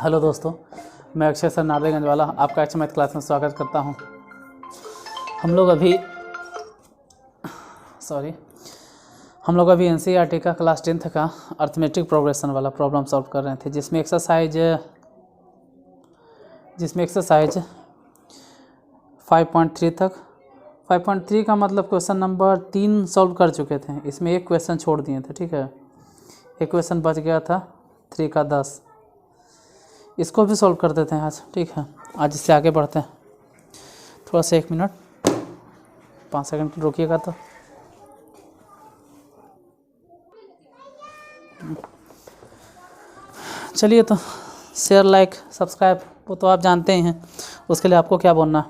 Hello दोस्तों, मैं Akshay sir Narayanganj वाला आपका मैथ क्लास में स्वागत करता हूं। हम लोग अभी एनसीईआरटी का क्लास 10th का अर्थमेटिक प्रोग्रेशन वाला प्रॉब्लम सॉल्व कर रहे थे, जिसमें एक्सरसाइज 5.3 तक 5.3 का मतलब क्वेश्चन नंबर 3 सॉल्व कर चुके थे। इसमें एक क्वेश्चन छोड़ दिए थे, ठीक है। एक क्वेश्चन बच गया था 3 का 10, इसको भी सॉल्व कर देते हैं आज, ठीक है। आज इससे आगे बढ़ते हैं। थोड़ा सा 1 मिनट 5 सेकंड रुकिएगा तो चलिए। तो शेयर, लाइक, सब्सक्राइब वो तो आप जानते ही हैं, उसके लिए आपको क्या बोलना।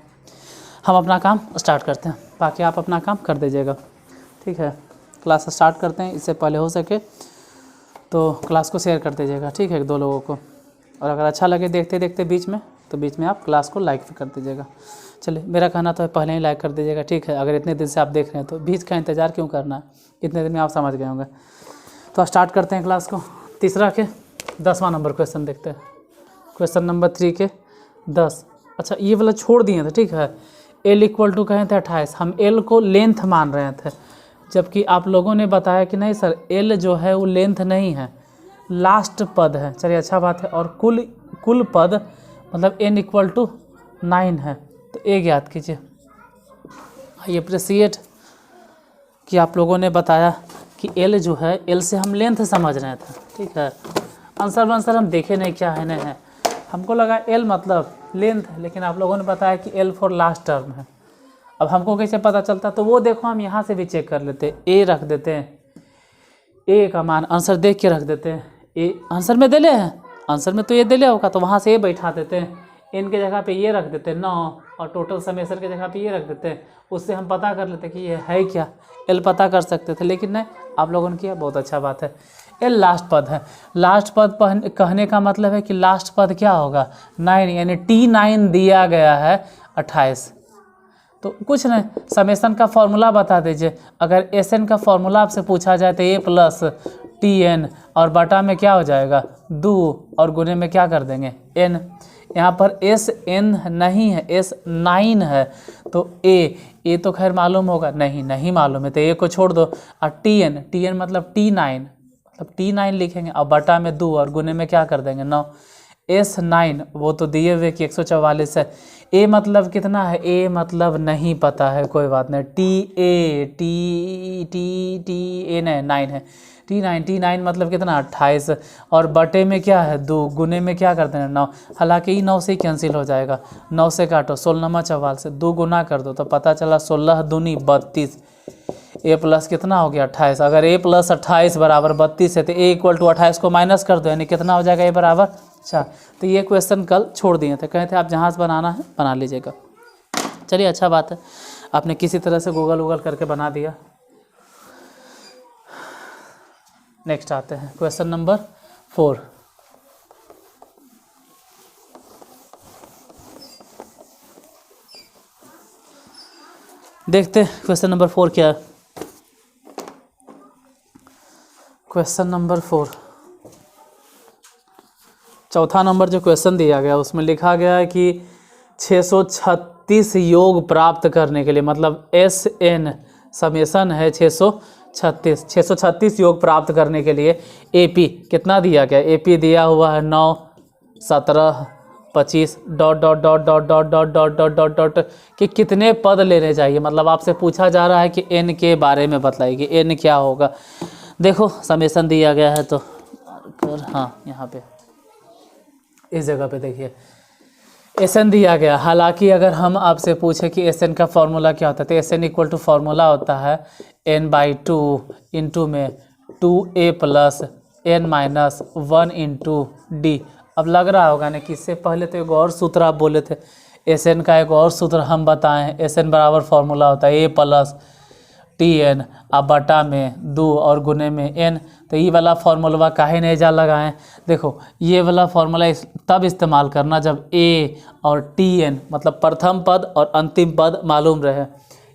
हम अपना काम स्टार्ट करते हैं, बाकी आप अपना काम कर दीजिएगा, ठीक है। क्लास स्टार्ट करते हैं। इससे पहले हो सके तो क्लास को शेयर कर दीजिएगा, ठीक है, 2 लोगों को। और अगर अच्छा लगे देखते देखते बीच में आप क्लास को लाइक भी कर दीजिएगा। चलिए, मेरा कहना तो है पहले ही लाइक कर दीजिएगा, ठीक है। अगर इतने दिन से आप देख रहे हैं तो बीच का इंतज़ार क्यों करना है, इतने दिन में आप समझ गए होंगे। तो स्टार्ट करते हैं क्लास को। तीसरा के 10वां नंबर क्वेश्चन देखते हैं। क्वेश्चन नंबर 3 के 10। अच्छा, ये वाला छोड़ दिए थे, ठीक है। L = कहे थे 28, हम L को लेंथ मान रहे थे, जबकि आप लोगों ने बताया कि नहीं सर, L जो है वो लेंथ नहीं है, लास्ट पद है। चलिए, अच्छा बात है। और कुल पद मतलब n = 9 है, तो A ज्ञात कीजिए। आई अप्रिशिएट कि आप लोगों ने बताया कि L जो है, L से हम लेंथ समझ रहे थे, ठीक है। आंसर हम देखे नहीं क्या है नहीं है, हमको लगा L मतलब लेंथ है, लेकिन आप लोगों ने बताया कि L फॉर लास्ट टर्म है। अब हमको कैसे पता चलता, तो वो देखो हम यहाँ से भी चेक कर लेते हैं। A रख देते हैं, A का मान आंसर देख के रख देते हैं। ए आंसर में दे ले हैं, आंसर में तो ये दे ले होगा, तो वहाँ से ये बैठा देते हैं। n के जगह पे ये रख देते हैं 9, और टोटल समेशन के जगह पे ये रख देते हैं। उससे हम पता कर लेते कि ये है क्या, L पता कर सकते थे, लेकिन नहीं, आप लोगों ने किया, बहुत अच्छा बात है। L लास्ट पद है। लास्ट पद कहने का मतलब है कि लास्ट पद क्या होगा, 9, यानी T9 दिया गया है 28। तो कुछ नहीं, समेशन का फॉर्मूला बता दीजिए। अगर Sn का फॉर्मूला आपसे पूछा जाए तो A + Tn, और बटा में क्या हो जाएगा 2, और गुने में क्या कर देंगे n। यहाँ पर Sn नहीं है, S9 है, तो A तो खैर मालूम होगा, नहीं मालूम है, तो A को छोड़ दो। और Tn मतलब T9, मतलब T9 लिखेंगे, और बटा में 2, और गुने में क्या कर देंगे 9। S9 वो तो दिए हुए कि 144 है। A मतलब कितना है, A मतलब नहीं पता है, कोई बात नहीं। T नहीं 9 है, T9 मतलब कितना 28, और बटे में क्या है 2, गुने में क्या कर देना 9। हालांकि ये 9 से ही कैंसिल हो जाएगा, 9 से काटो, 16 44 से 2 गुना कर दो, तो पता चला 16 दूनी 32। A प्लस कितना हो गया 28। अगर A + 28 = 32 है, तो A = 28 को माइनस कर दो, यानी कितना हो जाएगा A बराबर 4। तो ये क्वेश्चन कल छोड़ दिए थे, कहे थे आप जहाँ से बनाना है बना लीजिएगा। चलिए, अच्छा बात है, आपने किसी तरह से गूगल करके बना दिया। नेक्स्ट आते हैं क्वेश्चन नंबर 4। देखते हैं क्वेश्चन नंबर 4 क्या है। क्वेश्चन नंबर 4, चौथा नंबर जो क्वेश्चन दिया गया उसमें लिखा गया है कि 636 योग प्राप्त करने के लिए, मतलब Sn समेशन है 636 योग प्राप्त करने के लिए AP कितना दिया गया। AP दिया हुआ है 9, 17, 25 ... कि कितने पद लेने चाहिए। मतलब आपसे पूछा जा रहा है कि n के बारे में बताइए कि n क्या होगा। देखो, समेशन दिया गया है, तो हाँ, यहाँ पे इस जगह पे देखिए Sn दिया गया। हालांकि अगर हम आपसे पूछे कि Sn का फॉर्मूला क्या होता है, तो Sn = फॉर्मूला होता है n/2 इंटू में 2a + n - 1 × d। अब लग रहा होगा ना कि इससे पहले तो एक और सूत्र आप बोले थे, Sn का एक और सूत्र हम बताएं। Sn बराबर फॉर्मूला होता है A + Tn, अब बटा में 2, और गुने में n। तो ये वाला फार्मूला काहे नहीं जा लगाएं। देखो, ये वाला फार्मूला तब इस्तेमाल करना जब A और Tn मतलब प्रथम पद और अंतिम पद मालूम रहे।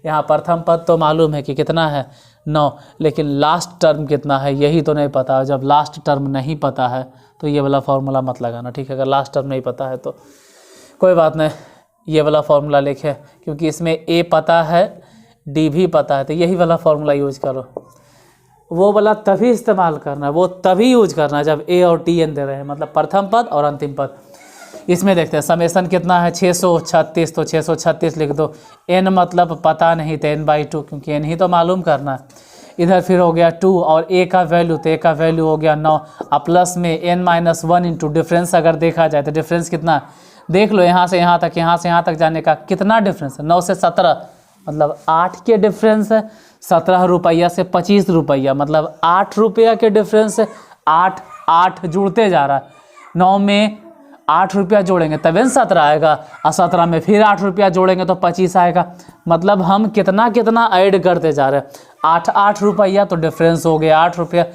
यहाँ प्रथम पद तो मालूम है कि कितना है 9, लेकिन लास्ट टर्म कितना है यही तो नहीं पता। जब लास्ट टर्म नहीं पता है तो ये वाला फार्मूला मत लगाना, ठीक है। अगर लास्ट टर्म नहीं पता है तो कोई बात नहीं, ये वाला फार्मूला लिखे, क्योंकि इसमें ए पता है डी भी पता है, तो यही वाला फार्मूला यूज करो। वो वाला तभी इस्तेमाल करना है, वो तभी यूज करना है जब ए और टी एन दे रहे हैं, मतलब प्रथम पद और अंतिम पद। इसमें देखते हैं समेसन कितना है 636, तो 636 लिख दो। n मतलब पता नहीं तो n/2, क्योंकि n ही तो मालूम करना है। इधर फिर हो गया 2 और a का वैल्यू, तो a का वैल्यू हो गया 9। अब प्लस में n-1 इंटू डिफरेंस अगर देखा जाए तो डिफरेंस कितना, देख लो यहाँ से यहाँ तक, यहाँ से यहाँ तक जाने का कितना डिफरेंस है, 9 से 17, मतलब 8 के डिफरेंस है। 17 रुपया से 25 रुपया, मतलब 8 रुपया के डिफरेंस है। 8 जुड़ते जा रहा है, 9 में 8 रुपया जोड़ेंगे तब 17 आएगा, और 17 में फिर 8 रुपया जोड़ेंगे तो 25 आएगा। मतलब हम कितना कितना ऐड करते जा रहे हैं। 8 रुपया तो डिफरेंस हो गया 8 रुपया,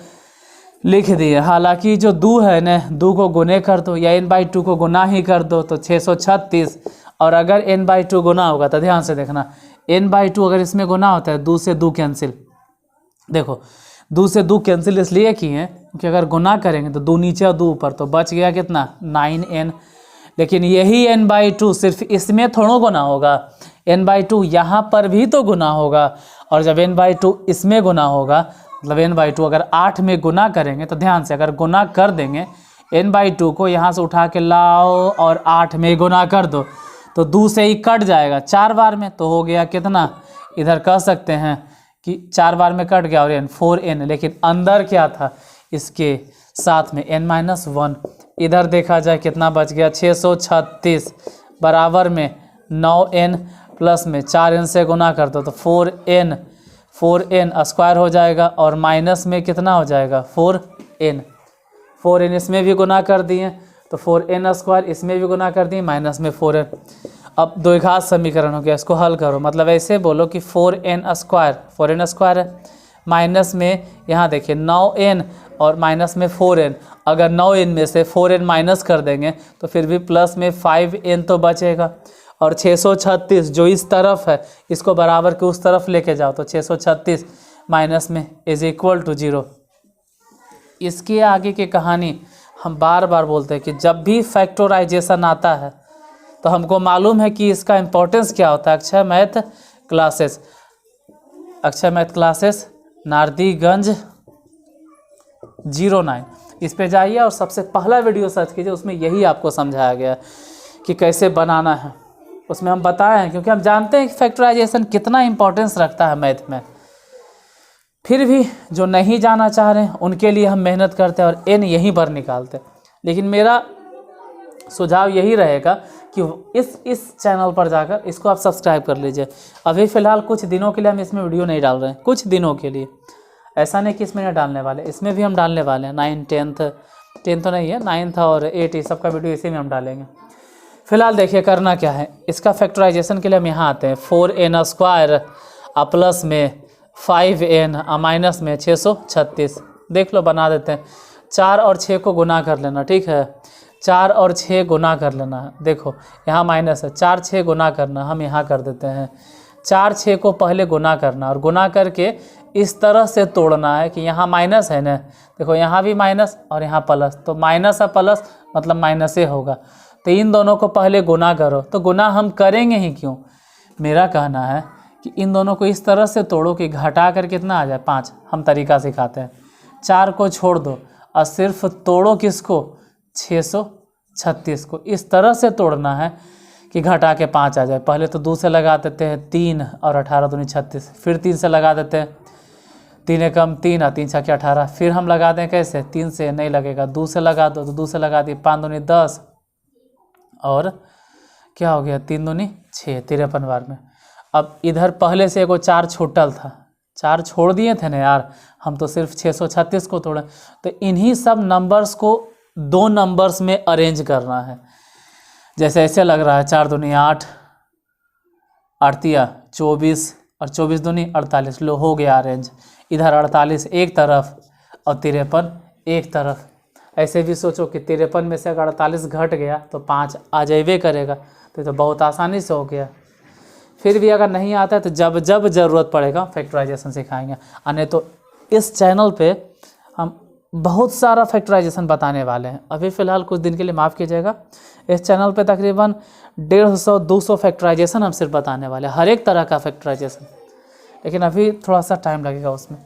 लिख दिए। हालांकि जो 2 है न, 2 को गुने कर दो या n/2 को गुना ही कर दो तो 636, और अगर n/2 गुना होगा तो ध्यान से देखना, n/2 अगर इसमें गुना होता है 2 से 2 कैंसिल। देखो 2 से 2 कैंसिल इसलिए किए हैं क्योंकि अगर गुना करेंगे तो 2 नीचे और 2 ऊपर, तो बच गया कितना 9n। लेकिन यही n/2 सिर्फ इसमें थोड़ा गुना होगा, n/2 यहाँ पर भी तो गुना होगा, और जब n/2 इसमें गुना होगा, मतलब n/2 अगर 8 में गुना करेंगे तो ध्यान से अगर गुना कर देंगे n/2 को यहाँ से उठा के लाओ और 8 में गुना कर दो तो 2 से ही कट जाएगा 4 बार में, तो हो गया कितना, इधर कह सकते हैं कि 4 बार में कट गया और n 4n, लेकिन अंदर क्या था इसके साथ में n-1। इधर देखा जाए कितना बच गया 636 बराबर में 9n प्लस में 4n से गुना कर दो तो 4n स्क्वायर हो जाएगा, और माइनस में कितना हो जाएगा 4n इसमें भी गुना कर दिए तो 4n स्क्वायर, इसमें भी गुना कर दिए माइनस में 4n। अब द्विघात समीकरण हो गया, इसको हल करो, मतलब ऐसे बोलो कि 4n स्क्वायर है, माइनस में यहाँ देखिए 9n और माइनस में 4n। अगर 9n में से 4n माइनस कर देंगे तो फिर भी प्लस में 5n तो बचेगा, और 636 जो इस तरफ है इसको बराबर के उस तरफ लेके जाओ तो 636 माइनस में इज इक्वल टू 0। इसके आगे की कहानी हम बार बार बोलते हैं कि जब भी फैक्टराइजेशन आता है तो हमको मालूम है कि इसका इम्पोर्टेंस क्या होता है। अक्षय मैथ क्लासेस नारदीगंज 09, इस पे जाइए और सबसे पहला वीडियो सर्च कीजिए, उसमें यही आपको समझाया गया है कि कैसे बनाना है। उसमें हम बताए हैं, क्योंकि हम जानते हैं कि फैक्टराइजेशन कितना इंपॉर्टेंस रखता है मैथ में। फिर भी जो नहीं जाना चाह रहे हैं उनके लिए हम मेहनत करते हैं और n यहीं पर निकालते हैं। लेकिन मेरा सुझाव यही रहेगा कि इस चैनल पर जाकर इसको आप सब्सक्राइब कर लीजिए। अभी फ़िलहाल कुछ दिनों के लिए हम इसमें वीडियो नहीं डाल रहे हैं, कुछ दिनों के लिए, ऐसा नहीं कि इसमें नहीं डालने वाले, इसमें भी हम डालने वाले हैं। 9, 10th तो नहीं है, 9th और 8 सबका वीडियो इसी में हम डालेंगे। फिलहाल देखिए करना क्या है, इसका फैक्टराइजेशन के लिए हम यहाँ आते हैं 4n स्क्वायर प्लस में 5n माइनस में 636। देख लो बना देते हैं, 4 और 6 को गुना कर लेना, ठीक है, 4 और 6 गुना कर लेना है। देखो यहाँ माइनस है, 4 6 गुना करना, हम यहाँ कर देते हैं 4 6 को पहले गुना करना, और गुना करके इस तरह से तोड़ना है कि यहाँ माइनस है ना, देखो यहाँ भी माइनस और यहाँ प्लस, तो माइनस और प्लस मतलब माइनस ही होगा। तो इन दोनों को पहले गुना करो, तो गुना हम करेंगे ही क्यों, मेरा कहना है कि इन दोनों को इस तरह से तोड़ो कि घटा कर कितना आ जाए 5। हम तरीका सिखाते हैं, 4 को छोड़ दो और सिर्फ तोड़ो किसको 636 को, इस तरह से तोड़ना है कि घटा के 5 आ जाए। पहले तो 2 से लगा देते हैं 3 और 18 दूनी 36, फिर 3 से लगा देते हैं 3 एकम 3 और 3 छक्के 18, फिर हम लगा दें कैसे 3 से नहीं लगेगा, 2 से लगा दो तो 2 से लगा दी 5 दूनी 10 और क्या हो गया 3 दूनी 6, 53 बार में। अब इधर पहले से एगो 4 छूटल था, 4 छोड़ दिए थे ना यार, हम तो सिर्फ 636 को तोड़े। तो इन्हीं सब नंबर्स को 2 नंबर्स में अरेंज करना है। जैसे ऐसे लग रहा है 4 दूनी 8, 8 24 और 24 दूनी 48, लो हो गया अरेंज। इधर 48 एक तरफ और 53 एक तरफ। ऐसे भी सोचो कि 53 में से अगर 48 घट गया तो 5 आ जाइए करेगा, तो बहुत आसानी से हो गया। फिर भी अगर नहीं आता है तो जब जब ज़रूरत पड़ेगा फैक्टराइजेशन सिखाएंगे। नहीं तो इस चैनल पे हम बहुत सारा फैक्टराइजेशन बताने वाले हैं। अभी फ़िलहाल कुछ दिन के लिए माफ़ कीजिएगा, इस चैनल पे तकरीबन 150-200 फैक्टराइजेशन हम सिर्फ बताने वाले हैं, हर एक तरह का फैक्टराइजेशन, लेकिन अभी थोड़ा सा टाइम लगेगा उसमें।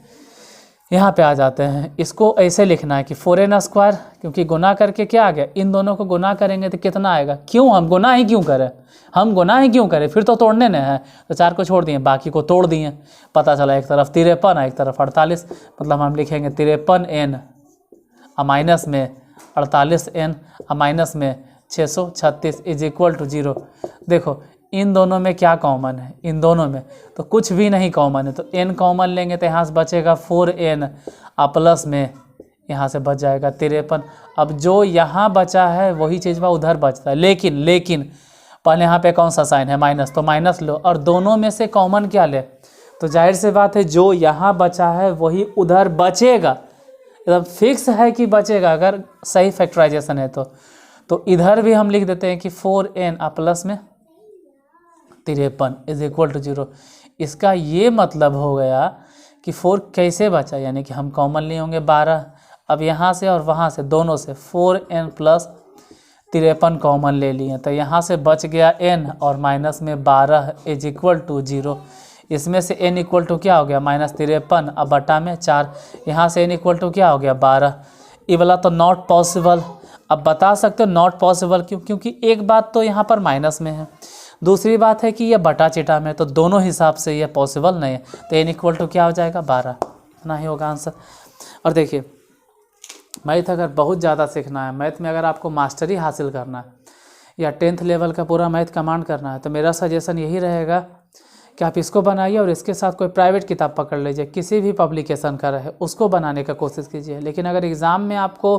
यहाँ पे आ जाते हैं, इसको ऐसे लिखना है कि 4n², क्योंकि गुना करके क्या आ गया, इन दोनों को गुना करेंगे तो कितना आएगा, क्यों हम गुना ही क्यों करें, हम गुना ही क्यों करें, फिर तो तोड़ने न है, तो 4 को छोड़ दिए, बाकी को तोड़ दिए, पता चला एक तरफ 53 एक तरफ 48, मतलब हम लिखेंगे 53n माइनस में 48n माइनस में 636 = 0। देखो इन दोनों में क्या कॉमन है, इन दोनों में तो कुछ भी नहीं कॉमन है, तो n कॉमन लेंगे तो यहाँ से बचेगा 4n प्लस में यहाँ से बच जाएगा 53। अब जो यहाँ बचा है वही चीज़ वह उधर बचता है, लेकिन पहले यहाँ पे कौन सा साइन है, माइनस, तो माइनस लो, और दोनों में से कॉमन क्या ले, तो जाहिर सी बात है जो यहाँ बचा है वही उधर बचेगा, एकदम फिक्स है कि बचेगा अगर सही फैक्टराइजेशन है तो इधर भी हम लिख देते हैं कि 4n प्लस में 53 = 0। इसका ये मतलब हो गया कि 4 कैसे बचा, यानी कि हम कॉमन लिए होंगे 12, अब यहाँ से और वहाँ से दोनों से 4n प्लस 53 कॉमन ले लिए, तो यहाँ से बच गया n और माइनस में 12 = 0। इसमें से n = क्या हो गया, -53, अब बटा में 4, यहाँ से n = क्या हो गया 12। ये वाला तो नॉट पॉसिबल। अब बता सकते हो नॉट पॉसिबल क्यों, क्योंकि एक बात तो यहाँ पर माइनस में है, दूसरी बात है कि यह बटा चिटा में, तो दोनों हिसाब से यह पॉसिबल नहीं है, तो n = क्या हो जाएगा 12, इतना ही होगा आंसर। और देखिए मैथ अगर बहुत ज़्यादा सीखना है, मैथ में अगर आपको मास्टरी हासिल करना है या 10th लेवल का पूरा मैथ कमांड करना है, तो मेरा सजेशन यही रहेगा कि आप इसको बनाइए और इसके साथ कोई प्राइवेट किताब पकड़ लीजिए, किसी भी पब्लिकेशन का रहे उसको बनाने का कोशिश कीजिए। लेकिन अगर एग्ज़ाम में आपको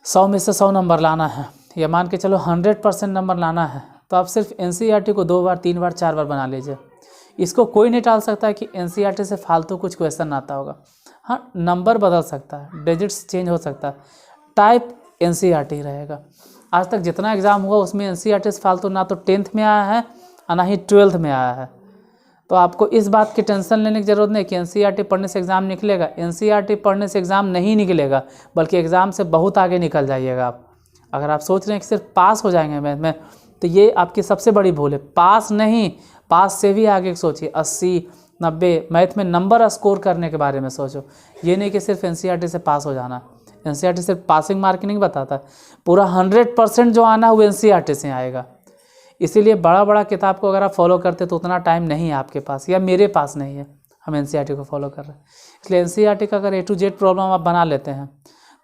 100 में से 100 नंबर लाना है, या मान के चलो 100% नंबर लाना है, तो आप सिर्फ NCERT को 2 बार 3 बार 4 बार बना लीजिए। इसको कोई नहीं टाल सकता है कि NCERT से फालतू कुछ क्वेश्चन आता होगा। हाँ, नंबर बदल सकता है, डिजिट्स चेंज हो सकता है, टाइप NCERT रहेगा। आज तक जितना एग्ज़ाम हुआ उसमें NCERT से फालतू ना तो 10th में आया है और ना ही 12th में आया है। तो आपको इस बात की टेंशन लेने की ज़रूरत नहीं कि NCERT पढ़ने से एग्ज़ाम निकलेगा। NCERT पढ़ने से एग्ज़ाम नहीं निकलेगा, बल्कि एग्ज़ाम से बहुत आगे निकल जाइएगा आप। अगर आप सोच रहे हैं कि सिर्फ पास हो जाएंगे मैथ में, तो ये आपकी सबसे बड़ी भूल है। पास नहीं, पास से भी आगे सोचिए, 80 90 मैथ में नंबर स्कोर करने के बारे में सोचो। ये नहीं कि सिर्फ NCERT से पास हो जाना। NCERT सिर्फ पासिंग मार्क नहीं बताता, पूरा 100% जो आना है वो NCERT से आएगा। इसीलिए बड़ा किताब को अगर आप फॉलो करते तो उतना टाइम नहीं है आपके पास, या मेरे पास नहीं है, हम NCERT को फॉलो कर रहे हैं। इसलिए NCERT का अगर A to Z प्रॉब्लम आप बना लेते हैं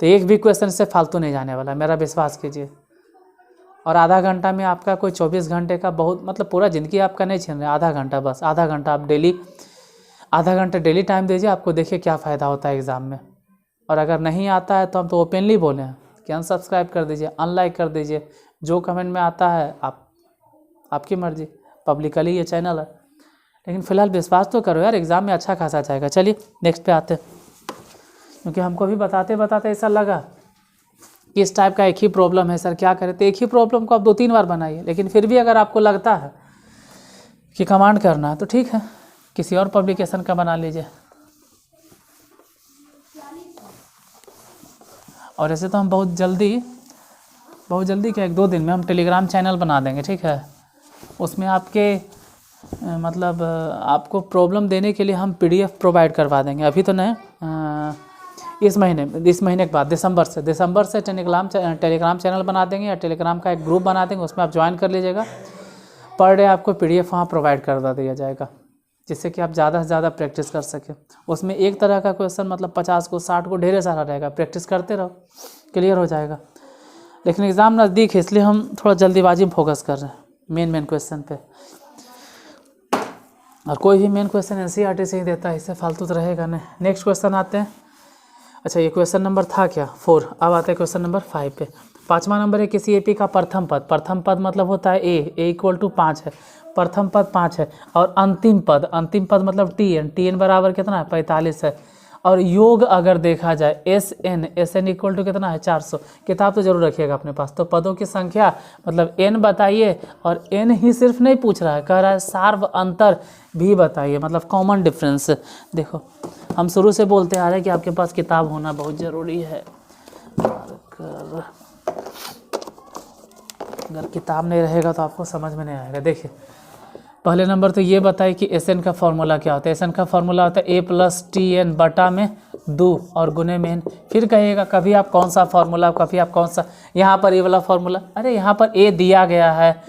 तो एक भी क्वेश्चन से फालतू नहीं जाने वाला, मेरा विश्वास कीजिए। और आधा घंटा में आपका कोई 24 घंटे का बहुत मतलब पूरा ज़िंदगी आपका नहीं छीन रहे, आधा घंटा बस, आधा घंटा आप डेली, आधा घंटा डेली टाइम दीजिए, आपको देखिए क्या फ़ायदा होता है एग्ज़ाम में। और अगर नहीं आता है तो हम तो ओपनली बोले हैं कि अनसब्सक्राइब कर दीजिए, अनलाइक कर दीजिए, जो कमेंट में आता है आपकी मर्ज़ी, पब्लिकली ये चैनल है। लेकिन फ़िलहाल विश्वास तो करो यार, एग्ज़ाम में अच्छा खासा जाएगा। चलिए नेक्स्ट पे आते हैं, क्योंकि हमको भी बताते बताते ऐसा लगा कि इस टाइप का एक ही प्रॉब्लम है सर, क्या करें। तो एक ही प्रॉब्लम को आप 2-3 बार बनाइए, लेकिन फिर भी अगर आपको लगता है कि कमांड करना है तो ठीक है, किसी और पब्लिकेशन का बना लीजिए। और ऐसे तो हम बहुत जल्दी क्या 1-2 दिन में हम टेलीग्राम चैनल बना देंगे, ठीक है। उसमें आपके मतलब आपको प्रॉब्लम देने के लिए हम PDF प्रोवाइड करवा देंगे। अभी तो नहीं, इस महीने के बाद दिसंबर से टेलीग्राम चैनल बना देंगे, या टेलीग्राम का एक ग्रुप बना देंगे, उसमें आप ज्वाइन कर लीजिएगा। पर डे आपको PDF वहाँ प्रोवाइड करवा दिया जाएगा, जिससे कि आप ज़्यादा से ज़्यादा प्रैक्टिस कर सकें। उसमें एक तरह का क्वेश्चन मतलब 50 को 60 को ढेर सारा रहेगा, प्रैक्टिस करते रहो, क्लियर हो जाएगा। लेकिन एग्ज़ाम नज़दीक है, इसलिए हम थोड़ा जल्दीबाजी में फोकस कर रहे हैं मेन क्वेश्चन पे। और कोई भी मेन क्वेश्चन NCERT से ही देता है, इससे फालतू तो रहेगा नहीं। नेक्स्ट क्वेश्चन आते हैं। अच्छा, ये क्वेश्चन नंबर था क्या 4, अब आते हैं क्वेश्चन नंबर 5 पे। 5वां नंबर है, किसी AP का प्रथम पद मतलब होता है A = 5 है, प्रथम पद 5 है, और अंतिम पद मतलब TN बराबर कितना है 45 है, और योग अगर देखा जाए एस एन इक्वल टू कितना है 400। किताब तो जरूर रखिएगा अपने पास। तो पदों की संख्या मतलब एन बताइए, और एन ही सिर्फ नहीं पूछ रहा है, कह रहा है सार्व अंतर भी बताइए, मतलब कॉमन डिफरेंस। देखो हम शुरू से बोलते आ रहे हैं कि आपके पास किताब होना बहुत ज़रूरी है। अगर किताब नहीं रहेगा तो आपको समझ में नहीं आएगा। देखिए पहले नंबर तो ये बताइए कि एस एन का फॉर्मूला क्या होता है। एस एन का फॉर्मूला होता है ए प्लस टी एन बटा में 2 और गुने में एन। फिर कहिएगा कभी आप कौन सा फॉर्मूला, कभी आप कौन सा, यहाँ पर ये वाला फॉर्मूला, अरे यहाँ पर ए दिया गया है,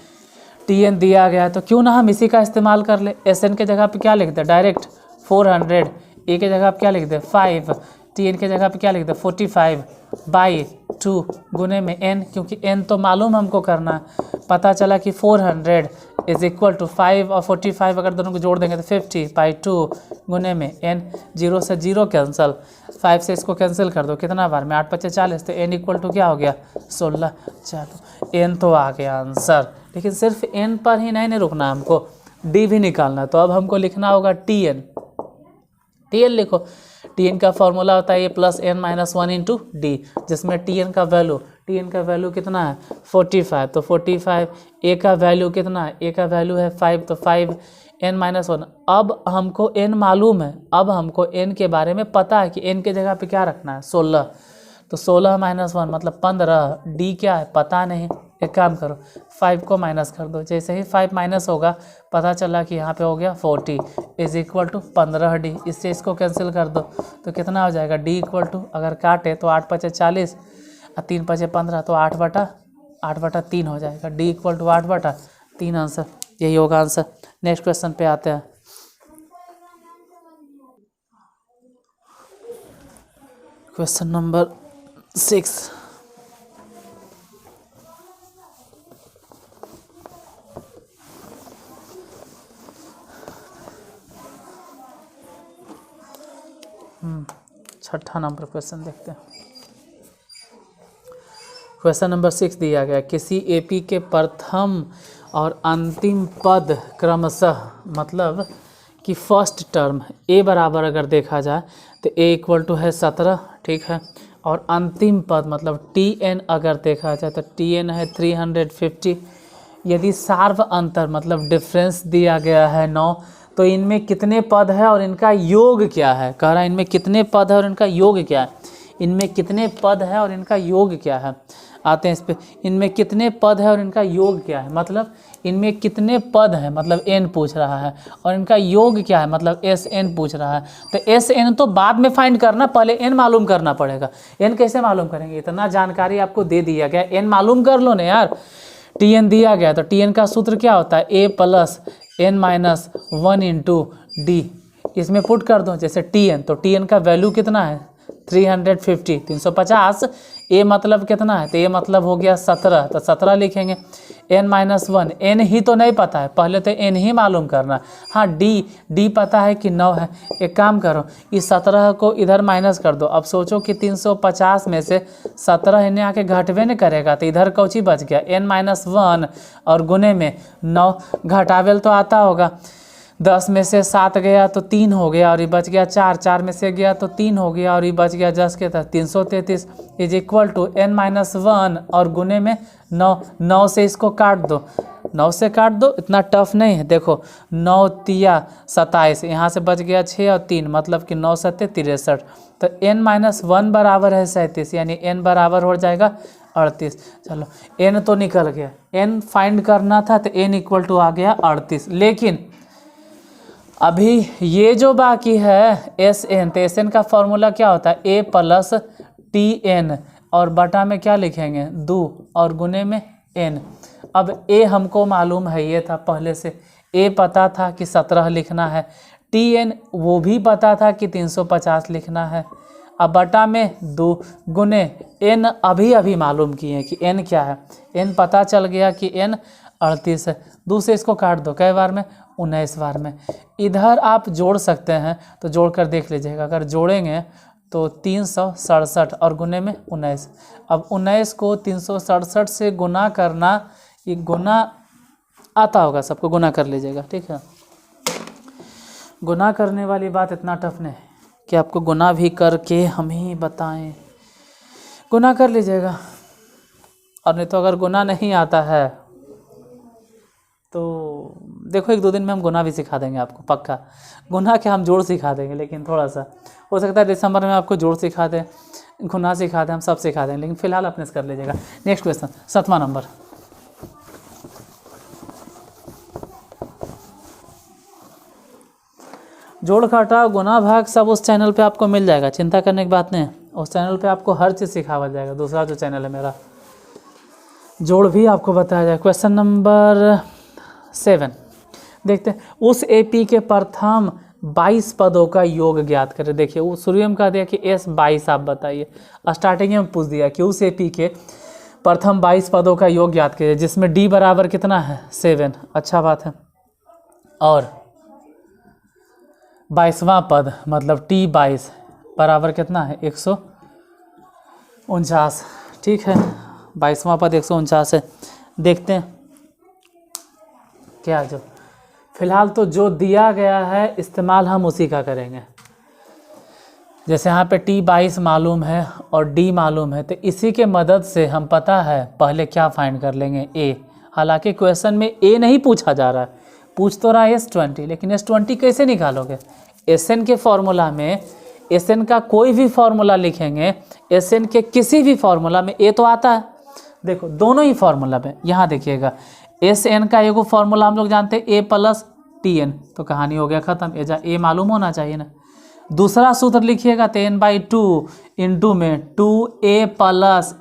टी एन दिया गया है, तो क्यों ना हम इसी का इस्तेमाल कर ले। एस एन के जगह पे क्या लिख दे डायरेक्ट 400, ए के जगह पे क्या लिख दे 5, टी एन के जगह पे क्या लिख दे 45/2 गुने में एन, क्योंकि एन तो मालूम हमको करना है। पता चला कि 400 इज इक्वल टू 5 और 45 अगर दोनों को जोड़ देंगे तो 50/2 गुने में एन। 0 से 0 कैंसिल, 5 से इसको कैंसिल कर दो, कितना बार में 8 × 5 = 40, तो एन इक्वल टू क्या हो गया 16। चलो एन तो आ गया आंसर, लेकिन सिर्फ एन पर ही नहीं रुकना, हमको डी भी निकालना है। तो अब हमको लिखना होगा टी एन। टी एन लिखो, टी एन का फॉर्मूला होता है A plus N minus 1 into D, जिसमें टी एन का वैल्यू कितना है 45, तो 45, ए का वैल्यू कितना है, ए का वैल्यू है 5, तो 5 n - 1। अब हमको n मालूम है, अब हमको n के बारे में पता है कि n के जगह पे क्या रखना है 16, तो 16 - 1 मतलब 15। डी क्या है पता नहीं, एक काम करो 5 को माइनस कर दो, जैसे ही 5 माइनस होगा पता चला कि यहाँ पे हो गया 40 इज इक्वल टू 15D। इससे इसको कैंसिल कर दो तो कितना हो जाएगा डी इक्वल टू, अगर काटे तो 8 × 5 = 40 और 3 × 5 = 15, तो 8/3 हो जाएगा। डी इक्वल टू 8/3 आंसर, यही होगा आंसर। नेक्स्ट क्वेश्चन पे आते हैं। Question number 6। छठा नंबर क्वेश्चन देखते हैं। क्वेश्चन नंबर 6 दिया गया, किसी एपी के प्रथम और अंतिम पद क्रमशः, मतलब कि फर्स्ट टर्म ए बराबर अगर देखा जाए तो ए इक्वल टू है 17, ठीक है, और अंतिम पद मतलब टी एन अगर देखा जाए तो टी एन है 350। यदि सार्व अंतर मतलब डिफरेंस दिया गया है 9, तो इनमें कितने पद है और इनका योग क्या है। कह रहा है इनमें कितने पद है और इनका योग क्या है, इनमें कितने पद है और इनका योग क्या है। आते हैं इस पे, इनमें कितने पद है और इनका योग क्या है, मतलब इनमें कितने पद है मतलब n पूछ रहा है, और इनका योग क्या है मतलब एस एन पूछ रहा है। तो एस एन तो बाद में फाइंड करना, पहले n मालूम करना पड़ेगा। n कैसे मालूम करेंगे, इतना जानकारी आपको दे दिया गया, n मालूम कर लो ना यार। टी एन दिया गया तो टी एन का सूत्र क्या होता है a plus n minus 1 into D, इसमें पुट कर दो जैसे टी एन, तो टी एन का वैल्यू कितना है 350, 350। ए मतलब कितना है, तो ए मतलब हो गया 17, तो 17 लिखेंगे। n - 1, n ही तो नहीं पता है, पहले तो n ही मालूम करना। हाँ डी पता है कि 9 है। एक काम करो, इस 17 को इधर माइनस कर दो। अब सोचो कि 350 में से 17 इन्हें आके घटवे नहीं करेगा, तो इधर कौची बच गया n - 1 और गुने में 9, घटावेल तो आता होगा। 10 में से 7 गया तो 3 हो गया और ये बच गया 4, 4 में से गया तो 3 हो गया और ये बच गया 10 के तहत 333 इज इक्वल टू n - 1 और गुने में 9। 9 से इसको काट दो, 9 से काट दो, इतना टफ नहीं है। देखो 9 × 3 = 27, यहाँ से बच गया 6 और 3 मतलब कि 9 × 7 = 63, तो n - 1 बराबर है 37, यानी n बराबर हो जाएगा 38। चलो n तो निकल गया, n फाइंड करना था तो n इक्वल टू आ गया 38। लेकिन अभी ये जो बाकी है एस एन, तो एस एन का फॉर्मूला क्या होता है ए प्लस टी एन, और बटा में क्या लिखेंगे 2 और गुने में एन। अब ए हमको मालूम है, ये था पहले से, ए पता था कि 17 लिखना है, टी एन वो भी पता था कि 350 लिखना है। अब बटा में 2 गुने एन अभी मालूम किए कि एन क्या है, एन पता चल गया कि एन 38 है। 2 से इसको काट दो, कई बार में 19 बार में। इधर आप जोड़ सकते हैं तो जोड़ कर देख लीजिएगा, अगर जोड़ेंगे तो 367 और गुने में 19। अब 19 को 367 से गुना करना, ये गुना आता होगा सबको, गुना कर लीजिएगा, ठीक है। गुना करने वाली बात इतना टफ नहीं है, कि आपको गुना भी करके हम ही बताएं। गुना कर लीजिएगा, और नहीं तो अगर गुना नहीं आता है तो देखो 1-2 दिन में हम गुना भी सिखा देंगे आपको, पक्का। गुना के हम जोड़ सिखा देंगे, लेकिन थोड़ा सा हो सकता है दिसंबर में आपको जोड़ सिखा दें, गुना सिखा दें, हम सब सिखा दें, लेकिन फिलहाल अपने से कर लीजिएगा। नेक्स्ट क्वेश्चन 7वां नंबर। जोड़ घटाव गुना भाग सब उस चैनल पे आपको मिल जाएगा, चिंता करने की बात नहीं है। उस चैनल पे आपको हर चीज़ सिखाया जाएगा। दूसरा जो चैनल है मेरा, जोड़ भी आपको बताया जाएगा। क्वेश्चन नंबर 7 देखते हैं। उस एपी के प्रथम 22 पदों का योग ज्ञात करें। देखिए वो शुरू में कह दिया कि S22 आप बताइए, स्टार्टिंग में पूछ दिया कि उस एपी के प्रथम 22 पदों का योग ज्ञात करिए, जिसमें D बराबर कितना है 7। अच्छा बात है। और 22वां पद मतलब T22 बराबर कितना है 149। ठीक है, 22वां पद 149 है। देखते हैं क्या जो फिलहाल तो जो दिया गया है इस्तेमाल हम उसी का करेंगे। जैसे यहाँ पे T22 मालूम है और D मालूम है, तो इसी के मदद से हम पता है पहले क्या फाइंड कर लेंगे A। हालांकि क्वेश्चन में A नहीं पूछा जा रहा है, पूछ तो रहा है S20, लेकिन S20 कैसे निकालोगे? SN के फॉर्मूला में SN का कोई भी फॉर्मूला लिखेंगे, SN के किसी भी फॉर्मूला में A तो आता है। देखो दोनों ही फॉर्मूला में, यहाँ देखिएगा SN का एगो फॉर्मूला हम लोग जानते हैं A + TN, तो कहानी हो गया ख़त्म। एजा A मालूम होना चाहिए ना। दूसरा सूत्र लिखिएगा तो n/2 इंटू में 2A +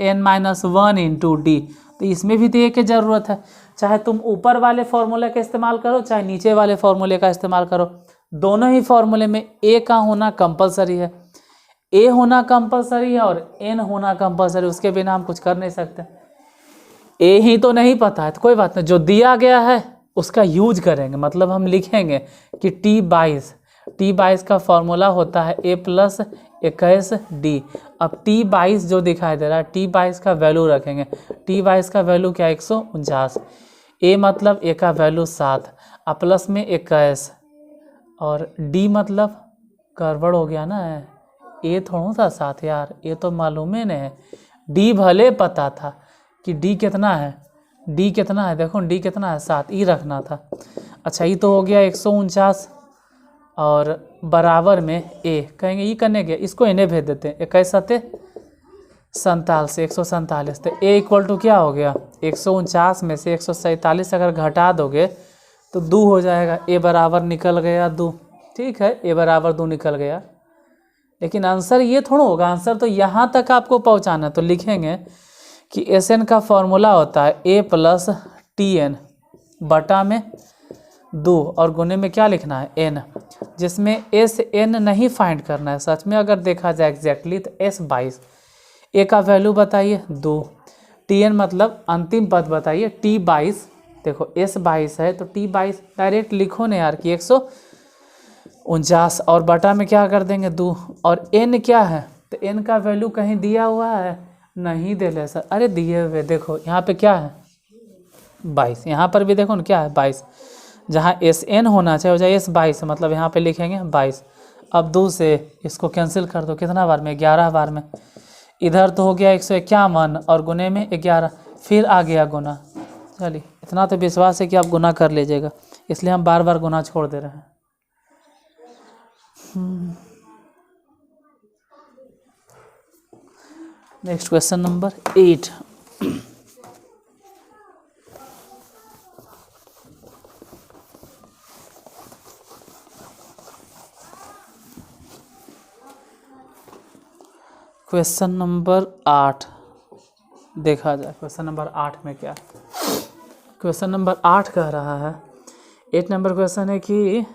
n-1 इंटू D, तो इसमें भी तो A की ज़रूरत है। चाहे तुम ऊपर वाले फॉर्मूले का इस्तेमाल करो, चाहे नीचे वाले फॉर्मूले का इस्तेमाल करो, दोनों ही फॉर्मूले में A का होना कंपलसरी है। A होना कंपलसरी है और N होना कंपलसरी, उसके बिना हम कुछ कर नहीं सकते। A ही तो नहीं पता है तो कोई बात नहीं, जो दिया गया है उसका यूज करेंगे। मतलब हम लिखेंगे कि T22 का फॉर्मूला होता है A + 21D। अब T22 जो दिखाई दे रहा है, T22 का वैल्यू रखेंगे। T22 का वैल्यू क्या 149, A मतलब A का वैल्यू 7 और प्लस में 21, और D मतलब गड़बड़ हो गया ना, A थोड़ा सा 7 यार, A तो मालूम ही नहीं है। D भले पता था कि D कितना है, D कितना है, देखो D कितना है 7, E रखना था। अच्छा ये तो हो गया 149 और बराबर में A, कहेंगे ये करने गया, इसको इन्हें भेज देते हैं। 21 47 147, तो A = क्या हो गया 149 में से 147 अगर घटा दोगे तो 2 हो जाएगा। A बराबर निकल गया 2। ठीक है, A बराबर 2 निकल गया, लेकिन आंसर ये थोड़ा होगा। आंसर तो यहाँ तक आपको पहुँचाना है, तो लिखेंगे कि SN का फॉर्मूला होता है A + TN बटा में 2 और गुने में क्या लिखना है N, जिसमें SN नहीं फाइंड करना है। सच में अगर देखा जाए एग्जैक्टली तो S22, A का वैल्यू बताइए 2, TN मतलब अंतिम पद बताइए T22। देखो S22 है तो T22 डायरेक्ट लिखो ना यार कि 149 और बटा में क्या कर देंगे 2, और N क्या है, तो N का वैल्यू कहीं दिया हुआ है नहीं दे ले सर, अरे दिए हुए देखो यहाँ पे क्या है 22, यहाँ पर भी देखो ना क्या है 22, जहाँ SN होना चाहिए हो जाए S22, मतलब यहाँ पे लिखेंगे 22। अब 2 से इसको कैंसिल कर दो, कितना बार में 11 बार में, इधर तो हो गया 151 और गुने में 11, फिर आ गया गुना। चलिए इतना तो विश्वास है कि आप गुना कर लीजिएगा, इसलिए हम बार बार गुना छोड़ दे रहे हैं। Next question number 8। Question number 8 देखा जाए। क्वेश्चन नंबर 8 में क्या, क्वेश्चन नंबर 8 कह रहा है, 8 नंबर क्वेश्चन है कि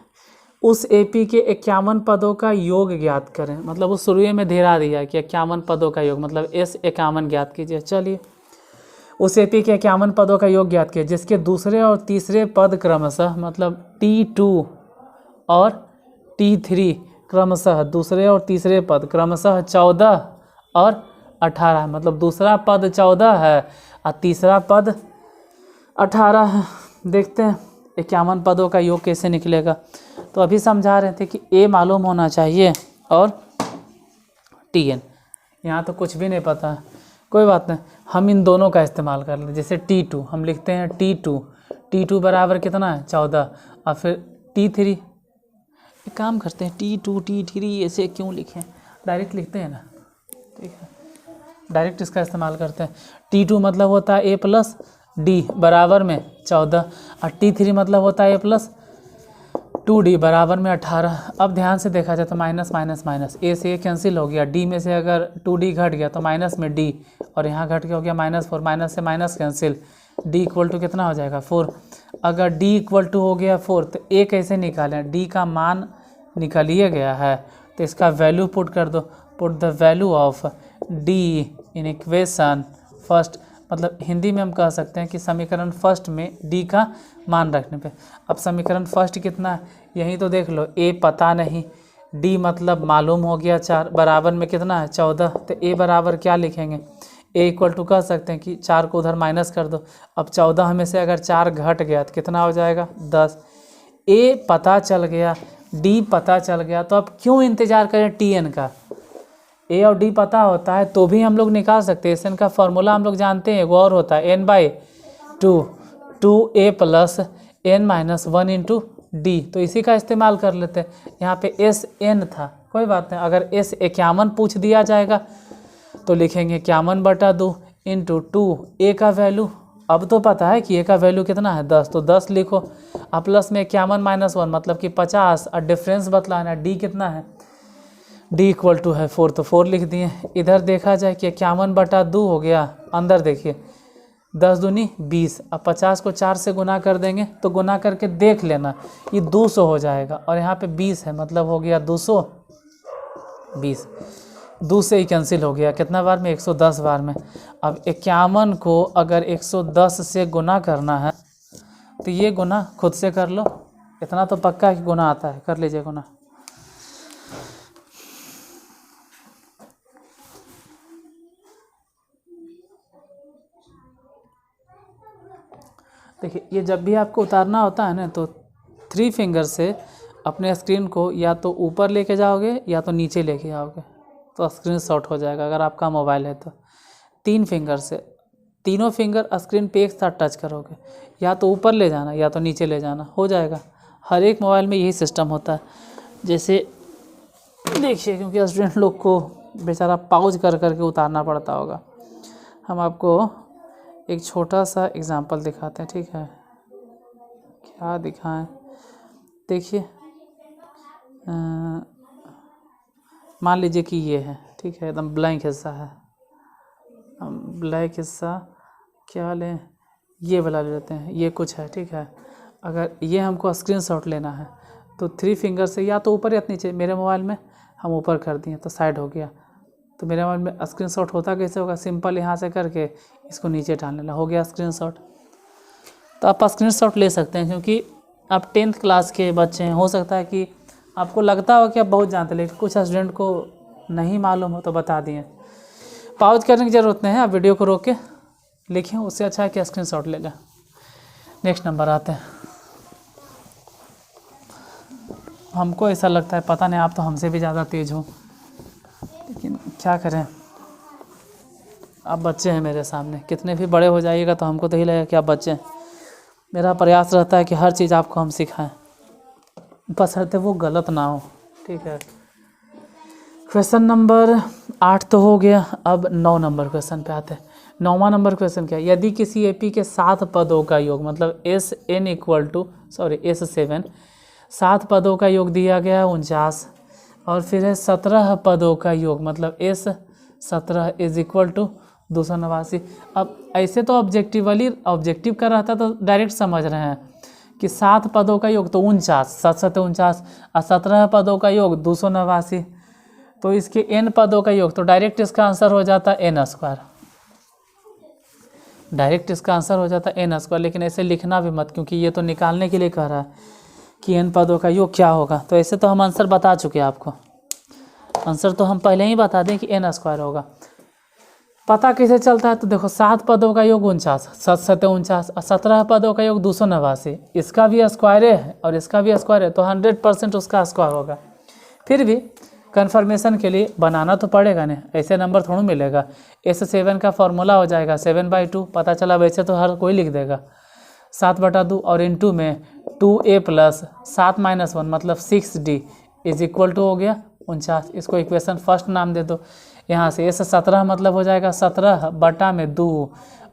उस एपी के 51 पदों का योग ज्ञात करें। मतलब उस शुरू में धेरा दिया कि 51 पदों का योग, मतलब S51 ज्ञात कीजिए। चलिए उस एपी के 51 पदों का योग ज्ञात कीजिए, जिसके दूसरे और तीसरे पद क्रमशः, मतलब T2 और T3 क्रमशः, दूसरे और तीसरे पद क्रमशः 14 और 18, मतलब दूसरा पद 14 है और तीसरा पद 18 है। देखते हैं 51 पदों का योग कैसे निकलेगा। तो अभी समझा रहे थे कि A मालूम होना चाहिए और Tn। यहाँ तो कुछ भी नहीं पता है, कोई बात नहीं, हम इन दोनों का इस्तेमाल कर लें। जैसे T2 हम लिखते हैं T2 बराबर कितना है 14, और फिर T3, एक काम करते हैं T2 T3 ऐसे क्यों लिखें, डायरेक्ट लिखते हैं ना, ठीक है, डायरेक्ट इसका इस्तेमाल करते हैं। T2 मतलब होता है A प्लस D बराबर में 14, और T3 मतलब होता है A प्लस 2D बराबर में 18। अब ध्यान से देखा जाए तो माइनस माइनस माइनस, A से A कैंसिल हो गया, D में से अगर 2D घट गया तो माइनस में D, और यहाँ घट के हो गया -4, माइनस से minus cancel, D equal to कितना हो जाएगा 4। अगर D इक्वल टू हो गया 4 तो A कैसे निकालें, D का मान निकालिए गया है तो इसका वैल्यू पुट कर दो, put the value of D in equation first, मतलब हिंदी में हम कह सकते हैं कि समीकरण फर्स्ट में D का मान रखने पे। अब समीकरण फर्स्ट कितना है यही तो देख लो, A पता नहीं, D मतलब मालूम हो गया 4, बराबर में कितना है 14, तो A बराबर क्या लिखेंगे, A इक्वल टू कह सकते हैं कि 4 को उधर माइनस कर दो। अब 14 में से अगर 4 घट गया तो कितना हो जाएगा 10। A पता चल गया, D पता चल गया, तो अब क्यों इंतज़ार करें Tn का, A और D पता होता है तो भी हम लोग निकाल सकते हैं। Sn का फॉर्मूला हम लोग जानते हैं, वो और होता है n/2, 2A plus n-1 into D, तो इसी का इस्तेमाल कर लेते हैं। यहाँ पे Sn था, कोई बात नहीं, अगर S 51 पूछ दिया जाएगा तो लिखेंगे 51/2 इंटू 2A का वैल्यू, अब तो पता है कि A का वैल्यू कितना है 10, तो 10 लिखो, और प्लस में 51 - 1 मतलब कि 50, और डिफरेंस बतलाना है, D कितना है, D इक्वल टू है 4, तो 4 लिख दिए। इधर देखा जाए कि 51/2 हो गया, अंदर देखिए 10 दूनी 20, अब 50 को 4 से गुना कर देंगे तो गुना करके देख लेना ये 200 हो जाएगा, और यहाँ पे 20 है मतलब हो गया 220, 2 से ही कैंसिल हो गया, कितना बार में 110 बार में। अब 51 को अगर 110 से गुना करना है तो ये गुना खुद से कर लो, इतना तो पक्का है कि गुना आता है, कर लीजिए गुना। देखिए ये जब भी आपको उतारना होता है ना तो 3 फिंगर से अपने स्क्रीन को या तो ऊपर लेके जाओगे या तो नीचे लेके जाओगे तो स्क्रीन शॉट हो जाएगा, अगर आपका मोबाइल है तो 3 फिंगर से, तीनों फिंगर स्क्रीन पे एक साथ टच करोगे, या तो ऊपर ले जाना या तो नीचे ले जाना, हो जाएगा। हर एक मोबाइल में यही सिस्टम होता है। जैसे देखिए, क्योंकि स्टूडेंट लोग को बेचारा पाउज कर करके उतारना पड़ता होगा, हम आपको एक छोटा सा एग्जांपल दिखाते हैं, ठीक है, क्या दिखाएं, देखिए मान लीजिए कि ये है, ठीक है, एकदम ब्लैंक हिस्सा है, हम ब्लैक हिस्सा क्या लें, ये वाला ले लेते हैं, ये कुछ है, ठीक है। अगर ये हमको स्क्रीनशॉट लेना है तो 3 फिंगर से या तो ऊपर या नीचे, मेरे मोबाइल में हम ऊपर कर दिए तो साइड हो गया, तो मेरे मोबाइल में स्क्रीनशॉट होता कैसे होगा, सिंपल यहाँ से करके इसको नीचे डाल लेना, हो गया स्क्रीनशॉट। तो आप स्क्रीनशॉट ले सकते हैं, क्योंकि आप 10th क्लास के बच्चे हैं, हो सकता है कि आपको लगता हो कि आप बहुत जानते, लेकिन कुछ स्टूडेंट को नहीं मालूम हो तो बता दिए। पाउज करने की ज़रूरत नहीं है, आप वीडियो को रोक के लिखें, उससे अच्छा है कि स्क्रीनशॉट ले लें। नेक्स्ट नंबर आते हैं। हमको ऐसा लगता है, पता नहीं आप तो हमसे भी ज़्यादा तेज़ हो, लेकिन क्या करें, आप बच्चे हैं मेरे सामने, कितने भी बड़े हो जाइएगा तो हमको तो ही लगेगा कि आप बच्चे हैं। मेरा प्रयास रहता है कि हर चीज़ आपको हम सिखाएं, बशर्ते वो गलत ना हो, ठीक है। क्वेश्चन नंबर 8 तो हो गया, अब 9 नंबर क्वेश्चन पे आते हैं। 9वां नंबर क्वेश्चन क्या है, यदि किसी एपी के 7 पदों का योग, मतलब S7 7 पदों का योग दिया गया है 49, और फिर है 17 पदों का योग, मतलब S17 = 289। अब ऐसे तो ऑब्जेक्टिव कर रहा था तो डायरेक्ट समझ रहे हैं कि 7 पदों का योग तो 49, 7 49, और 17 पदों का योग 289, तो इसके n पदों का योग, तो डायरेक्ट इसका आंसर हो जाता n², डायरेक्ट इसका आंसर हो जाता n²। लेकिन ऐसे लिखना भी मत, क्योंकि ये तो निकालने के लिए कह रहा है कि n पदों का योग क्या होगा, तो ऐसे तो हम आंसर बता चुके हैं आपको, आंसर तो हम पहले ही बता दें कि n² होगा। पता कैसे चलता है, तो देखो 7 पदों का योग 49, 7 7 49, और 17 पदों का योग 289, इसका भी स्क्वायर है और इसका भी स्क्वायर है, तो 100% उसका स्क्वायर होगा। फिर भी कन्फर्मेशन के लिए बनाना तो पड़ेगा ना, ऐसे नंबर थोड़ा मिलेगा। S7 का फॉर्मूला हो जाएगा 7/2, पता चला वैसे तो हर कोई लिख देगा 7/2, और इनटू में 2a प्लस 7 - 1 मतलब 6d इज इक्वल टू हो गया 49। इसको इक्वेशन फर्स्ट नाम दे दो। यहाँ से S17 मतलब हो जाएगा 17/2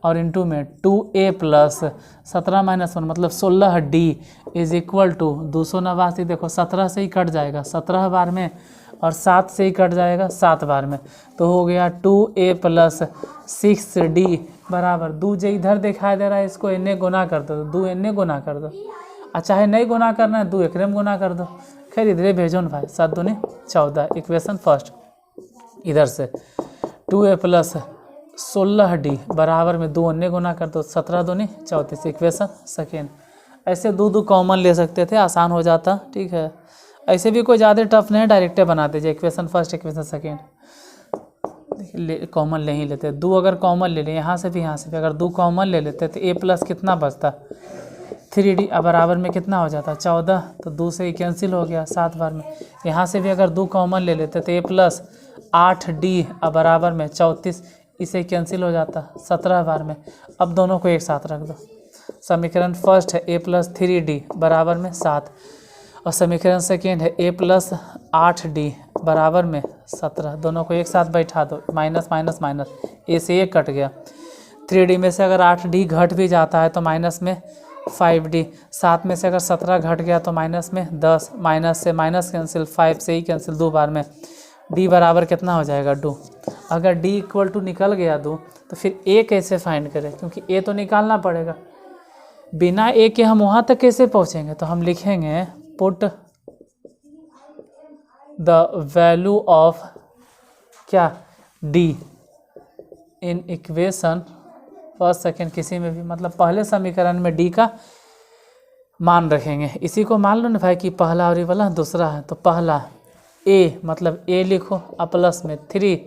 और इनटू में 2a प्लस 17 - 1 मतलब 16d इज इक्वल टू 289। देखो 17 से ही कट जाएगा 17 बार में, और 7 से ही कट जाएगा 7 बार में, तो हो गया 2a प्लस 6d बराबर 2 जो इधर दिखाई दे रहा है इसको इन्ने गुना कर दो, 2 इन्ने गुना कर दो, अच्छा है नहीं गुना करना है 2 एकरे में गुना कर दो। खैर इधरे भेजो ना भाई, 7 दूनी 14। इक्वेशन फर्स्ट इधर से 2a प्लस 16d बराबर में 2 अन्य गुना कर दो, 17 दूनी 34। Equation second. ऐसे दो कॉमन ले सकते थे, आसान हो जाता, ठीक है। ऐसे भी कोई ज़्यादा टफ नहीं है, डायरेक्टे बना दीजिए। Equation first equation second, common ले ही लेते। 2 अगर कॉमन ले लें यहाँ से भी अगर 2 कॉमन ले लेते तो a प्लस कितना बचता 3d बराबर में कितना हो जाता 14, तो 2 से ही कैंसिल हो गया 7 बार में। यहाँ से भी अगर 2 कॉमन ले लेते तो a प्लस 8d बराबर में 34, इसे कैंसिल हो जाता 17 बार में। अब दोनों को एक साथ रख दो। समीकरण फर्स्ट है a प्लस 3d बराबर में 7, और समीकरण सेकेंड है a प्लस 8d बराबर में 17। दोनों को एक साथ बैठा दो, माइनस माइनस माइनस, a से 1 कट गया। 3d में से अगर 8d घट भी जाता है तो माइनस में 5d, 7 में से अगर 17 घट गया तो माइनस में 10, माइनस से माइनस कैंसिल, 5 से ही कैंसिल 2 बार में। d बराबर कितना हो जाएगा 2। अगर d इक्वल टू निकल गया 2 तो फिर a कैसे फाइंड करें, क्योंकि a तो निकालना पड़ेगा। बिना a के हम वहाँ तक कैसे पहुँचेंगे, तो हम लिखेंगे पुट द वैल्यू ऑफ क्या d in equation first second, किसी में भी मतलब पहले समीकरण में d का मान रखेंगे। इसी को मान लो ना भाई कि पहला और ये वाला दूसरा है, तो पहला a मतलब a लिखो, प्लस में 3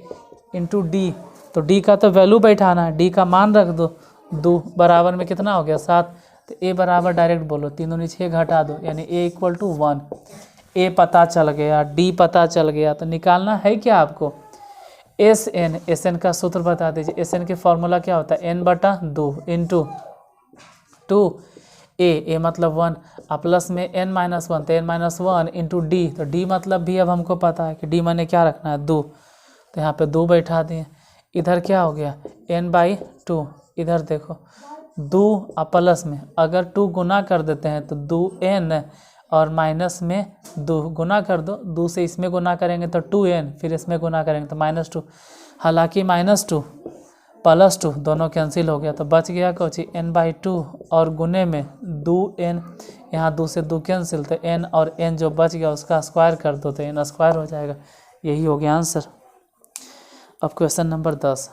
इंटू डी, तो d का तो वैल्यू बैठाना है, d का मान रख दो 2 बराबर में कितना हो गया 7, तो a बराबर डायरेक्ट बोलो 3 दूनी 6 घटा दो, यानी a इक्वल टू 1। a पता चल गया, d पता चल गया, तो निकालना है क्या आपको SN का सूत्र बता दीजिए। SN के फॉर्मूला क्या होता है n/2 इंटू 2a मतलब 1, प्लस में n - 1 तो n - 1 इंटू d, तो d मतलब भी अब हमको पता है कि d माने क्या रखना है 2, तो यहाँ पे 2 बैठा दिए। इधर क्या हो गया n/2, इधर देखो 2 प्लस में अगर 2 गुना कर देते हैं तो 2n, और माइनस में 2 गुना कर दो, 2 से इसमें गुना करेंगे तो 2n, फिर इसमें गुना करेंगे तो -2। हालांकि -2 प्लस 2 दोनों कैंसिल हो गया, तो बच गया कुछ n/2, और गुने में 2n, यहाँ 2 से 2 कैंसिल, तो n और n जो बच गया उसका स्क्वायर कर दो तो n स्क्वायर हो जाएगा। यही हो गया आंसर। अब क्वेश्चन नंबर 10,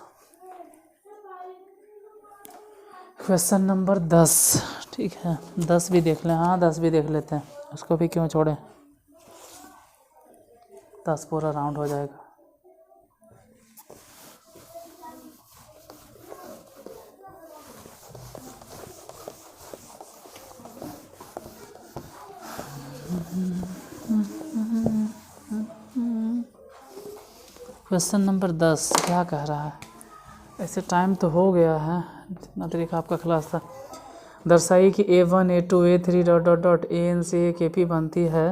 क्वेश्चन नंबर 10, ठीक है 10 भी देख लें, हाँ 10 भी देख लेते हैं, उसको भी क्यों छोड़े, 10 पूरा राउंड हो जाएगा। क्वेश्चन नंबर 10 क्या कह रहा है, ऐसे टाइम तो हो गया है जितना देर का आपका क्लास था। दर्शाइए कि A1 A2 A3 dot dot dot AN से एक AP बनती है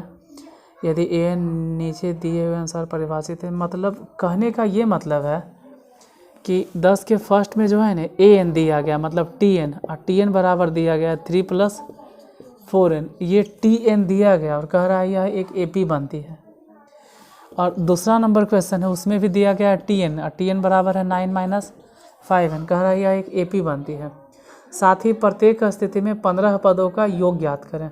यदि AN नीचे दिए हुए अनुसार परिभाषित है। मतलब कहने का ये मतलब है कि 10 के फर्स्ट में जो है ना AN दिया गया मतलब TN, और TN बराबर दिया गया 3 + 4n, ये TN दिया गया और कह रहा है यह एक AP बनती है। और दूसरा नंबर क्वेश्चन है उसमें भी दिया गया है TN, और TN बराबर है 9 - 5n, कह रहा है यह एक AP बनती है। साथ ही प्रत्येक स्थिति में 15 पदों का योग ज्ञात करें।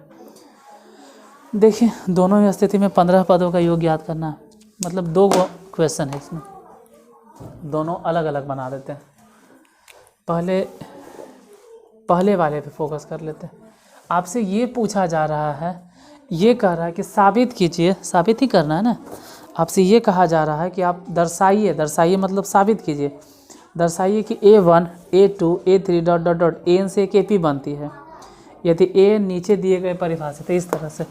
देखिए दोनों ही स्थिति में 15 पदों का योग ज्ञात करना है, मतलब 2 क्वेश्चन है इसमें, दोनों अलग अलग बना देते हैं। पहले वाले पे फोकस कर लेते हैं। आपसे ये पूछा जा रहा है, ये कह रहा है कि साबित कीजिए, साबित ही करना है ना, आपसे ये कहा जा रहा है कि आप दर्शाइए मतलब साबित कीजिए, दर्शाइए कि A1 A2 A3 dot dot dot AN से एक AP बनती है यदि AN नीचे दिए गए परिभाषित है। इस तरह से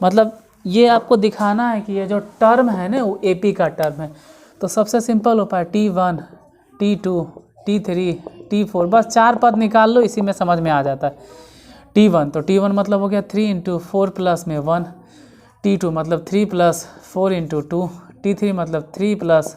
मतलब ये आपको दिखाना है कि ये जो टर्म है ना वो AP का टर्म है। तो सबसे सिंपल उपाय T1, T2, T3, T4, बस 4 पद निकाल लो, इसी में समझ में आ जाता है। T1 तो T1 मतलब हो गया 3 × 4 प्लस में 1, T2 मतलब 3 + 4 × 2, T3 मतलब 3 +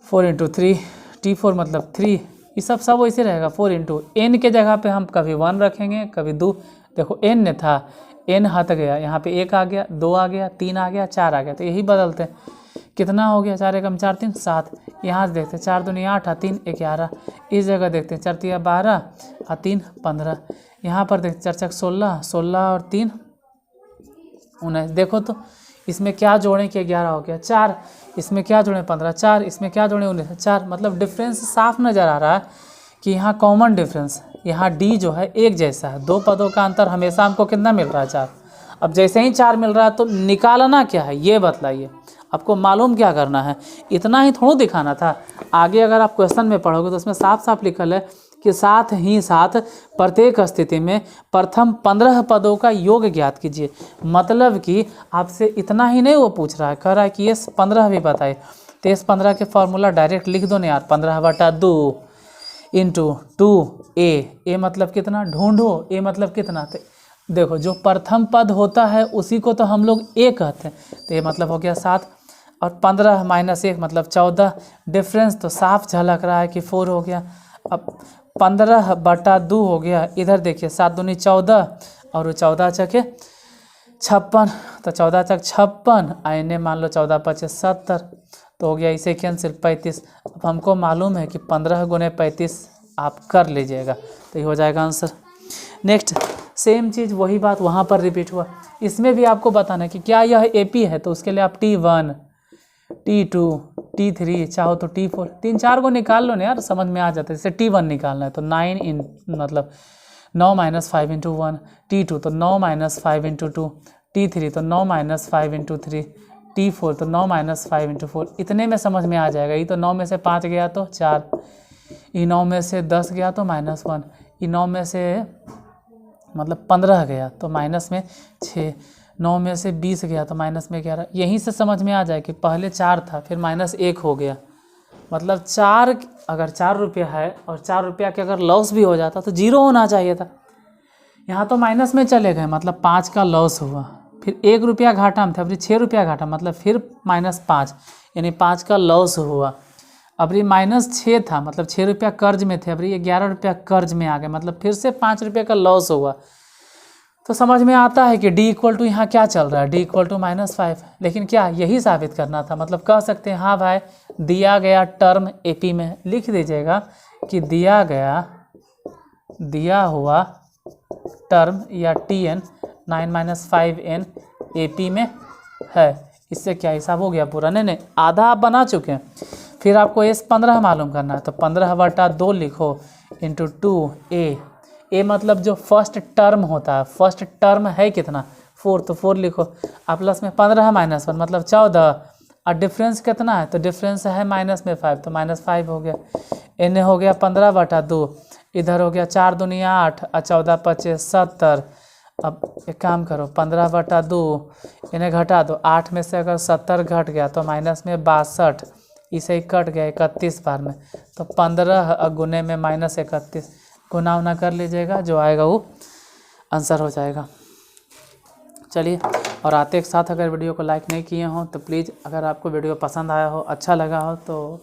4 × 3, T4 मतलब 3। ये सब वैसे रहेगा 4 × n के जगह पे हम कभी 1 रखेंगे कभी 2। देखो n ने था, n हट गया, यहाँ पे 1 आ गया, 2 आ गया, 3 आ गया, 4 आ गया, तो यही बदलते हैं। कितना हो गया, 4 एकम 4 3 7। यहाँ से देखते हैं 4 दूनी 8 और 3 11। इस जगह देखते हैं 4 तिया 12 और 3 15। यहाँ पर देखते 4 चक 16, 16 और 3 19। देखो तो इसमें क्या जोड़ें कि 11 हो गया 4, इसमें क्या जोड़ें 15 4, इसमें क्या जोड़ें 19 4। मतलब डिफरेंस साफ नज़र आ रहा है कि यहाँ कॉमन डिफरेंस, यहाँ डी जो है एक जैसा है। दो पदों का अंतर हमेशा हमको कितना मिल रहा है 4। अब जैसे ही 4 मिल रहा है तो निकालना क्या है ये बतलाइए, आपको मालूम क्या करना है। इतना ही थोड़ा दिखाना था, आगे अगर आप क्वेश्चन में पढ़ोगे तो उसमें साफ साफ लिखल है कि साथ ही साथ प्रत्येक स्थिति में प्रथम 15 पदों का योग ज्ञात कीजिए। मतलब कि आपसे इतना ही नहीं वो पूछ रहा है, कह रहा है कि ये 15 भी बताए। तो इस 15 के फॉर्मूला डायरेक्ट लिख दो ना यार, 15/2 × 2a। ए मतलब कितना, ढूंढो, ए मतलब कितना। तो देखो जो प्रथम पद होता है उसी को तो हम लोग ए कहते हैं, तो ये मतलब हो गया 7 और 15 - 1 मतलब 14। डिफरेंस तो साफ झलक रहा है कि 4 हो गया। अब 15/2 हो गया, इधर देखिए 7 दूनी 14 और 14 चके 56, तो 14 चक 56, आईने मान लो 14 × 5 = 70, तो हो गया इसे कैंसिल 35। अब हमको मालूम है कि 15 × 35 आप कर लीजिएगा, तो ये हो जाएगा आंसर। नेक्स्ट सेम चीज़ वही बात वहाँ पर रिपीट हुआ, इसमें भी आपको बताना है कि क्या यह AP है, तो उसके लिए आप T1, T2, T3 चाहो तो T4, 3-4 को निकाल लो ना यार, समझ में आ जाता है। जैसे T1 निकालना है तो 9 मतलब 9 - 5 × 1, T2 तो 9 - 5 × 2, T3 तो 9 - 5 × 3, T4 तो 9 - 5 × 4। इतने में समझ में आ जाएगा। ये तो 9 में से 5 गया तो 4, ये 9 में से 10 गया तो -1, ये 9 में से मतलब 15 गया तो माइनस में 6, 9 में से 20 गया तो माइनस में 11। यहीं से समझ में आ जाए कि पहले 4 था फिर -1 हो गया। मतलब 4, अगर 4 रुपया है और 4 रुपया के अगर लॉस भी हो जाता तो 0 होना चाहिए था। यहाँ तो माइनस में चले गए, मतलब 5 का लॉस हुआ, फिर 1 रुपया घाटा में था, फिर 6 रुपया घाटा, मतलब फिर -5, यानी 5 का लॉस हुआ। अब ये -6 था, मतलब 6 रुपया कर्ज में थे, अब ये 11 रुपया कर्ज में आ गए, मतलब फिर से 5 रुपये का लॉस हुआ। तो समझ में आता है कि D = यहाँ क्या चल रहा है, D = -5। लेकिन क्या यही साबित करना था, मतलब कह सकते हैं हाँ भाई दिया गया टर्म AP में, लिख दीजिएगा कि दिया हुआ टर्म या TN 9 - 5n AP में है। इससे क्या हिसाब हो गया पूरा, नहीं आधा आप बना चुके हैं। फिर आपको S15 मालूम करना है, तो 15/2 लिखो × 2a। ए मतलब जो फर्स्ट टर्म होता है, फर्स्ट टर्म है कितना 4, तो 4 लिखो। आप प्लस में 15 - 1 मतलब 14, और डिफरेंस कितना है, तो डिफरेंस है -5, तो -5 हो गया। इन्हें हो गया 15/2, इधर हो गया 4 दूनी 8 और 14 × 5 = 70। अब एक काम करो 15/2 इन्हें घटा दो, 8 में से अगर 70 घट गया तो -62, इसे ही कट गया 31 बार में, तो 15 गुने में -31, गुना उना कर लीजिएगा, जो आएगा वो आंसर हो जाएगा। चलिए, और आते एक साथ अगर वीडियो को लाइक नहीं किए हों तो प्लीज़, अगर आपको वीडियो पसंद आया हो, अच्छा लगा हो तो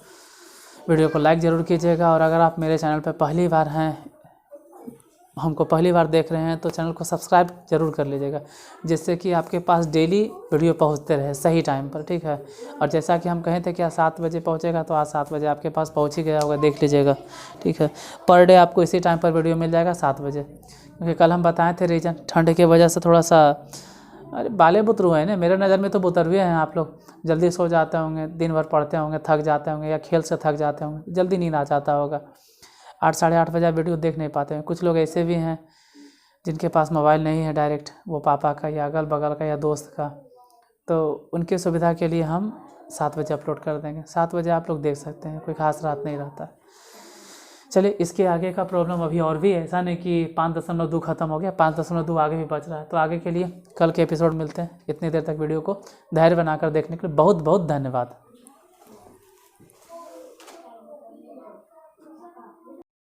वीडियो को लाइक ज़रूर कीजिएगा। और अगर आप मेरे चैनल पर पहली बार हैं, हमको पहली बार देख रहे हैं, तो चैनल को सब्सक्राइब जरूर कर लीजिएगा, जिससे कि आपके पास डेली वीडियो पहुंचते रहे सही टाइम पर, ठीक है। और जैसा कि हम कहे थे कि आज 7 बजे पहुंचेगा, तो आज 7 बजे आपके पास पहुंच ही गया होगा, देख लीजिएगा, ठीक है। पर डे आपको इसी टाइम पर वीडियो मिल जाएगा 7 बजे, क्योंकि कल हम बताए थे रीज़न ठंड की वजह से थोड़ा सा, अरे बाले बुतरू हैं ना, मेरे नज़र में तो बुतरुए हैं आप लोग। जल्दी सो जाते होंगे, दिन भर पढ़ते होंगे, थक जाते होंगे, या खेल से थक जाते होंगे, जल्दी नींद आ जाता होगा, 8 साढ़े 8 बजे वीडियो देख नहीं पाते हैं। कुछ लोग ऐसे भी हैं जिनके पास मोबाइल नहीं है डायरेक्ट, वो पापा का या अगल बगल का या दोस्त का, तो उनके सुविधा के लिए हम 7 बजे अपलोड कर देंगे। 7 बजे आप लोग देख सकते हैं, कोई खास रात नहीं रहता। चलिए इसके आगे का प्रॉब्लम अभी और भी है, ऐसा नहीं कि 5.2 खत्म हो गया, 5.2 आगे भी बच रहा है। तो आगे के लिए कल के एपिसोड मिलते हैं। इतनी देर तक वीडियो को धैर्य बनाकर देखने के लिए बहुत बहुत धन्यवाद।